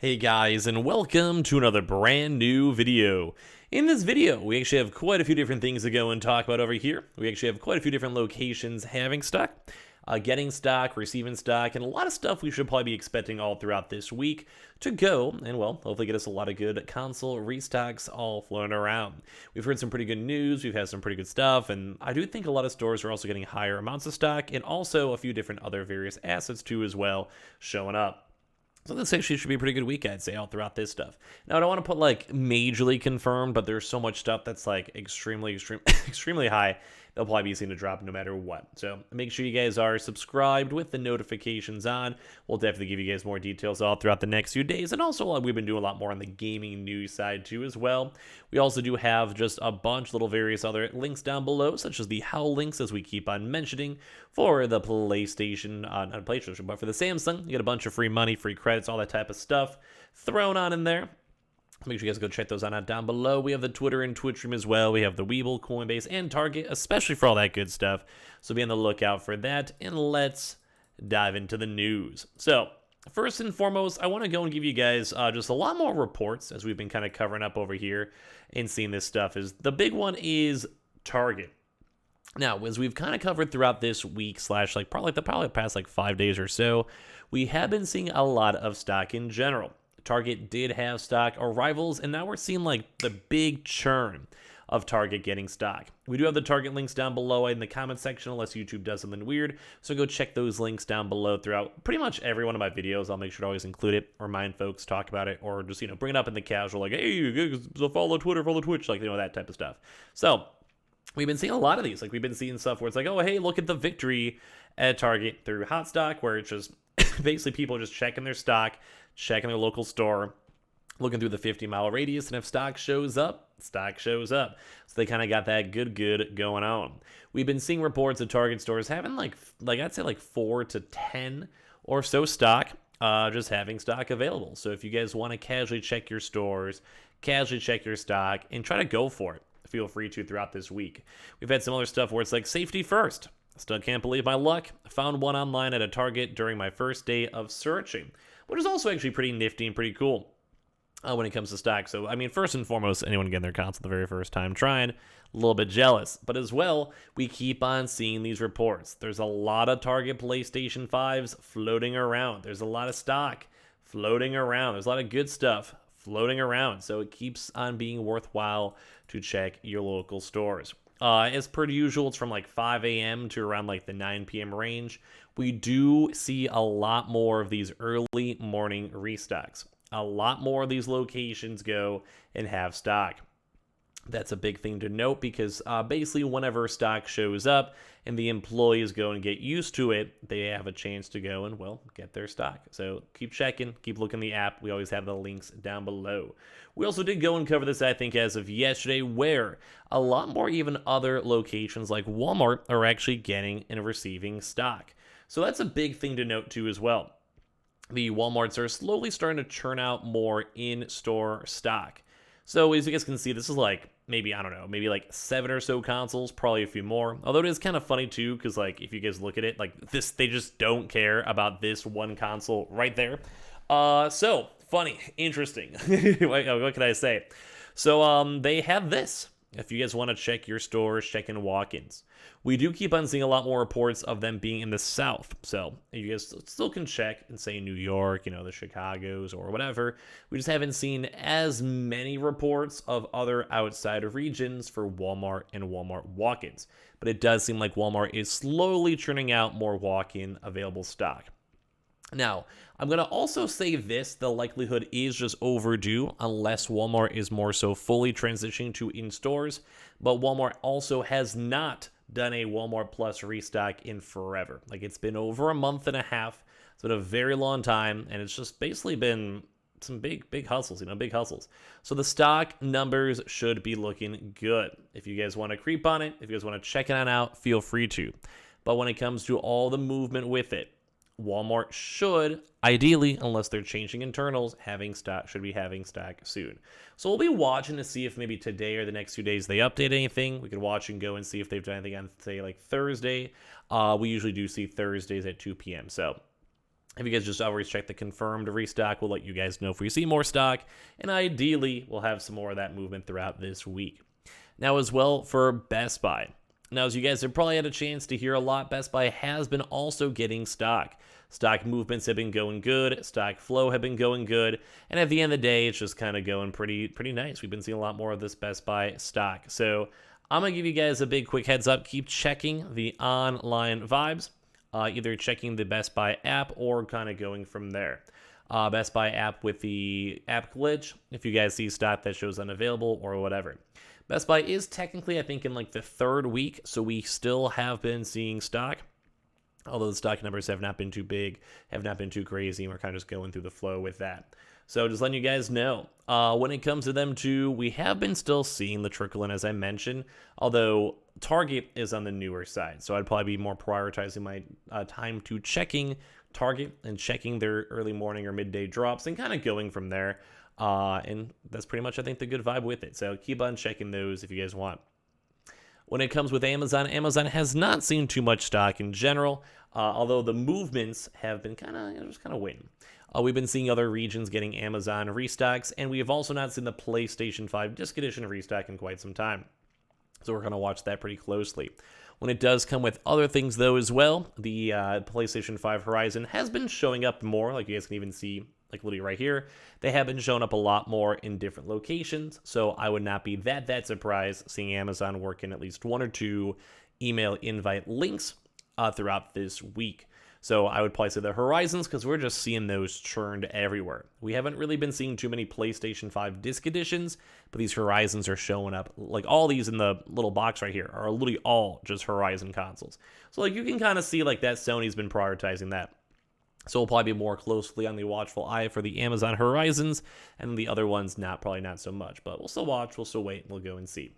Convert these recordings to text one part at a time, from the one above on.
Hey guys, and welcome to another brand new video. In this video, we actually have quite a few different things to go and talk about over here. We actually have quite a few different locations having stock, getting stock, receiving stock, and a lot of stuff we should probably be expecting all throughout this week to go and, well, hopefully get us a lot of good console restocks all floating around. We've heard some pretty good news, we've had some pretty good stuff, and I do think a lot of stores are also getting higher amounts of stock, and also a few different other various assets too as well showing up. So this actually should be a pretty good week, I'd say, all throughout this stuff. Now, I don't want to put, like, majorly confirmed, but there's so much stuff that's, like, extremely high. They'll probably be seen to drop no matter what. So make sure you guys are subscribed with the notifications on. We'll definitely give you guys more details all throughout the next few days. And also, we've been doing a lot more on the gaming news side, too, as well. We also do have just a bunch of little various other links down below, such as the how links, as we keep on mentioning, for the PlayStation, not PlayStation, but for the Samsung. You get a bunch of free money, free credits, all that type of stuff thrown on in there. Make sure you guys go check those out down below. We have the Twitter and Twitch room as well. We have the Weeble, Coinbase, and Target, especially for all that good stuff. So be on the lookout for that, and let's dive into the news. So first and foremost, I want to go and give you guys just a lot more reports, as we've been kind of covering up over here and seeing this stuff. The big one is Target. Now, as we've kind of covered throughout this week, probably the past 5 days or so, we have been seeing a lot of stock in general. Target did have stock arrivals, and now we're seeing the big churn of Target getting stock. We do have the Target links down below in the comment section, unless YouTube does something weird. So go check those links down below throughout pretty much every one of my videos. I'll make sure to always include it, remind folks, talk about it, or just, bring it up in the casual, like, hey, so follow Twitter, follow Twitch, that type of stuff. So we've been seeing a lot of these. We've been seeing stuff where it's like, oh, hey, look at the victory at Target through hot stock, where it's just basically people just checking their stock, checking their local store, looking through the 50-mile radius, and if stock shows up, stock shows up. So they kind of got that good going on. We've been seeing reports of Target stores having I'd say 4 to 10 or so stock, just having stock available. So if you guys want to casually check your stores, casually check your stock, and try to go for it, feel free to throughout this week. We've had some other stuff where it's like safety first. Still can't believe my luck. Found one online at a Target during my first day of searching, which is also actually pretty nifty and pretty cool when it comes to stock. So, first and foremost, anyone getting their console the very first time trying, a little bit jealous. But as well, we keep on seeing these reports. There's a lot of Target PlayStation 5s floating around. There's a lot of stock floating around. There's a lot of good stuff floating around. So it keeps on being worthwhile to check your local stores. As per usual, it's from 5 a.m. to around the 9 p.m. range. We do see a lot more of these early morning restocks. A lot more of these locations go and have stock. That's a big thing to note because basically whenever stock shows up and the employees go and get used to it, they have a chance to go and, get their stock. So keep checking, keep looking the app. We always have the links down below. We also did go and cover this, I think, as of yesterday, where a lot more even other locations like Walmart are actually getting and receiving stock. So that's a big thing to note too as well. The Walmarts are slowly starting to churn out more in-store stock. So as you guys can see, this is maybe 7 or so consoles, probably a few more. Although it is kind of funny too, because if you guys look at it, this, they just don't care about this one console right there. So funny, interesting. What can I say? So they have this. If you guys want to check your stores, check in walk-ins. We do keep on seeing a lot more reports of them being in the South. So you guys still can check and say New York, the Chicagos or whatever. We just haven't seen as many reports of other outside regions for Walmart and Walmart walk-ins. But it does seem like Walmart is slowly churning out more walk-in available stock. Now, I'm going to also say this, the likelihood is just overdue unless Walmart is more so fully transitioning to in-stores, but Walmart also has not done a Walmart Plus restock in forever. It's been over a month and a half. It's been a very long time, and it's just basically been some big hustles, big hustles. So the stock numbers should be looking good. If you guys want to creep on it, if you guys want to check it out, feel free to. But when it comes to all the movement with it, Walmart should, ideally, unless they're changing internals, should be having stock soon. So we'll be watching to see if maybe today or the next few days they update anything. We could watch and go and see if they've done anything on, say, Thursday. We usually do see Thursdays at 2 p.m. So If you guys just always check the confirmed restock, we'll let you guys know if we see more stock, and ideally, we'll have some more of that movement throughout this week. Now, as well for Best Buy. Now, as you guys have probably had a chance to hear a lot, Best Buy has been also getting stock. Stock movements have been going good, stock flow have been going good, and at the end of the day, it's just kind of going pretty nice. We've been seeing a lot more of this Best Buy stock. So I'm going to give you guys a big quick heads up. Keep checking the online vibes. Either checking the Best Buy app or kind of going from there. Best Buy app with the app glitch, if you guys see stock that shows unavailable or whatever. Best Buy is technically, I think, in like the third week, so we still have been seeing stock. Although the stock numbers have not been too big, have not been too crazy, and we're kind of just going through the flow with that. So just letting you guys know, when it comes to them too, we have been still seeing the trickle in, as I mentioned, although Target is on the newer side. So I'd probably be more prioritizing my time to checking Target and checking their early morning or midday drops and kind of going from there. And that's pretty much, I think, the good vibe with it. So keep on checking those if you guys want. When it comes with Amazon, Amazon has not seen too much stock in general, although the movements have been kind of waiting. We've been seeing other regions getting Amazon restocks, and we have also not seen the PlayStation 5 Disc Edition restock in quite some time. So we're going to watch that pretty closely. When it does come with other things, though, as well, the PlayStation 5 Horizon has been showing up more, like you guys can even see, like literally right here. They have been showing up a lot more in different locations, so I would not be that surprised seeing Amazon work in at least one or two email invite links throughout this week. So I would probably say the Horizons, because we're just seeing those churned everywhere. We haven't really been seeing too many PlayStation 5 Disc Editions, but these Horizons are showing up. Like all these in the little box right here are literally all just Horizon consoles. So like you can kind of see like that Sony's been prioritizing that. So we'll probably be more closely on the watchful eye for the Amazon Horizons, and the other ones probably not so much. But we'll still watch, we'll still wait, and we'll go and see.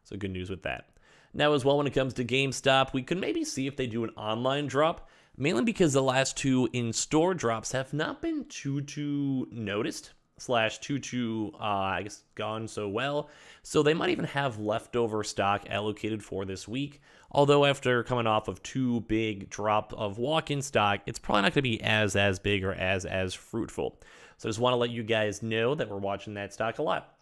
So good news with that. Now as well, when it comes to GameStop, we could maybe see if they do an online drop, mainly because the last two in-store drops have not been too noticed, I guess, gone so well. So they might even have leftover stock allocated for this week. Although after coming off of two big drop of walk-in stock, it's probably not going to be as big or as fruitful. So I just want to let you guys know that we're watching that stock a lot.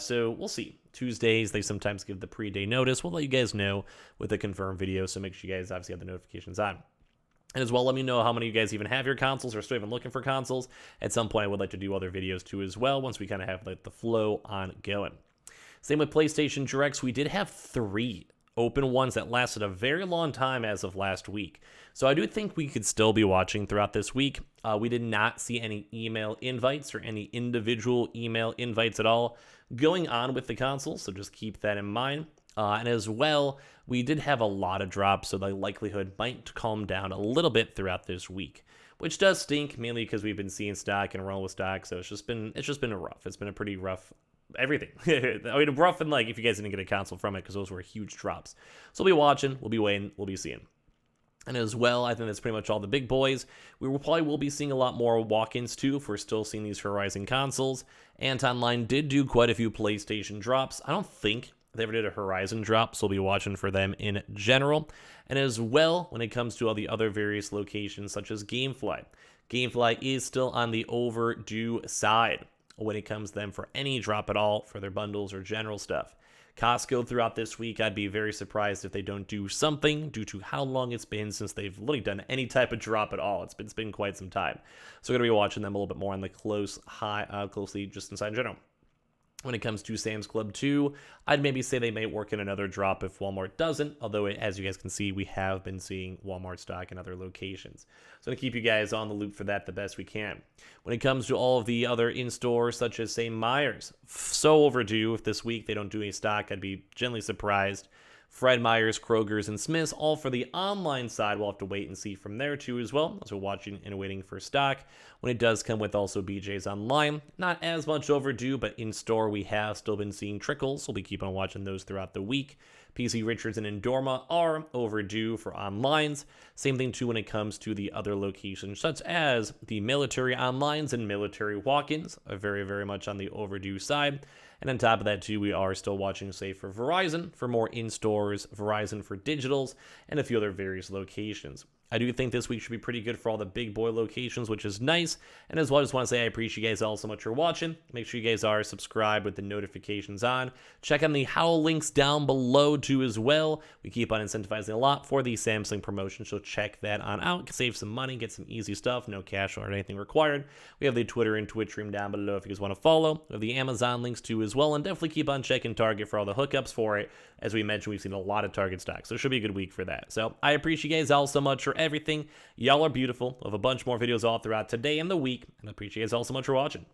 So we'll see. Tuesdays, they sometimes give the pre-day notice. We'll let you guys know with a confirmed video, so make sure you guys obviously have the notifications on. And as well, let me know how many of you guys even have your consoles or still even looking for consoles. At some point, I would like to do other videos too as well, once we kind of have like the flow ongoing. Same with PlayStation Directs. We did have 3 open ones that lasted a very long time as of last week. So I do think we could still be watching throughout this week. We did not see any email invites or any individual email invites at all going on with the console, so just keep that in mind. And as well, we did have a lot of drops, so the likelihood might calm down a little bit throughout this week, which does stink, mainly because we've been seeing stock and rolling with stock, so it's just been rough. It's been a pretty rough everything. I mean, rough and like if you guys didn't get a console from it, because those were huge drops. So we'll be watching, we'll be waiting, we'll be seeing. And as well, I think that's pretty much all the big boys. We will be seeing a lot more walk-ins too if we're still seeing these Horizon consoles. Antonline did do quite a few PlayStation drops. I don't think they ever did a Horizon drop, so we'll be watching for them in general. And as well, when it comes to all the other various locations such as GameFly, GameFly is still on the overdue side when it comes to them for any drop at all for their bundles or general stuff. Costco throughout this week, I'd be very surprised if they don't do something due to how long it's been since they've literally done any type of drop at all. It's been quite some time. So we're going to be watching them a little bit more on the closely just inside in general. When it comes to Sam's Club 2, I'd maybe say they may work in another drop if Walmart doesn't, although as you guys can see, we have been seeing Walmart stock in other locations. So I'm going to keep you guys on the loop for that the best we can. When it comes to all of the other in-stores, such as, say, Meijer's, so overdue. If this week they don't do any stock, I'd be gently surprised. Fred Meyer's, Kroger's, and Smith's, all for the online side. We'll have to wait and see from there too as well, as we're watching and waiting for stock. When it does come with also BJ's online, not as much overdue, but in store we have still been seeing trickles. We'll be keeping on watching those throughout the week. PC Richards and Endorma are overdue for onlines. Same thing too when it comes to the other locations, such as the military onlines and military walk-ins are very much on the overdue side. And on top of that too, we are still watching, say, for Verizon for more in-stores, Verizon for digitals, and a few other various locations. I do think this week should be pretty good for all the big boy locations, which is nice. And as well, I just want to say I appreciate you guys all so much for watching. Make sure you guys are subscribed with the notifications on. Check on the Howl links down below too as well. We keep on incentivizing a lot for the Samsung promotion, so check that on out. Save some money, get some easy stuff, no cash or anything required. We have the Twitter and Twitch stream down below if you guys want to follow. We have the Amazon links too as well, and definitely keep on checking Target for all the hookups for it. As we mentioned, we've seen a lot of Target stock, so it should be a good week for that. So I appreciate you guys all so much for everything. Y'all are beautiful. We'll have a bunch more videos all throughout today and the week, and I appreciate you guys all so much for watching.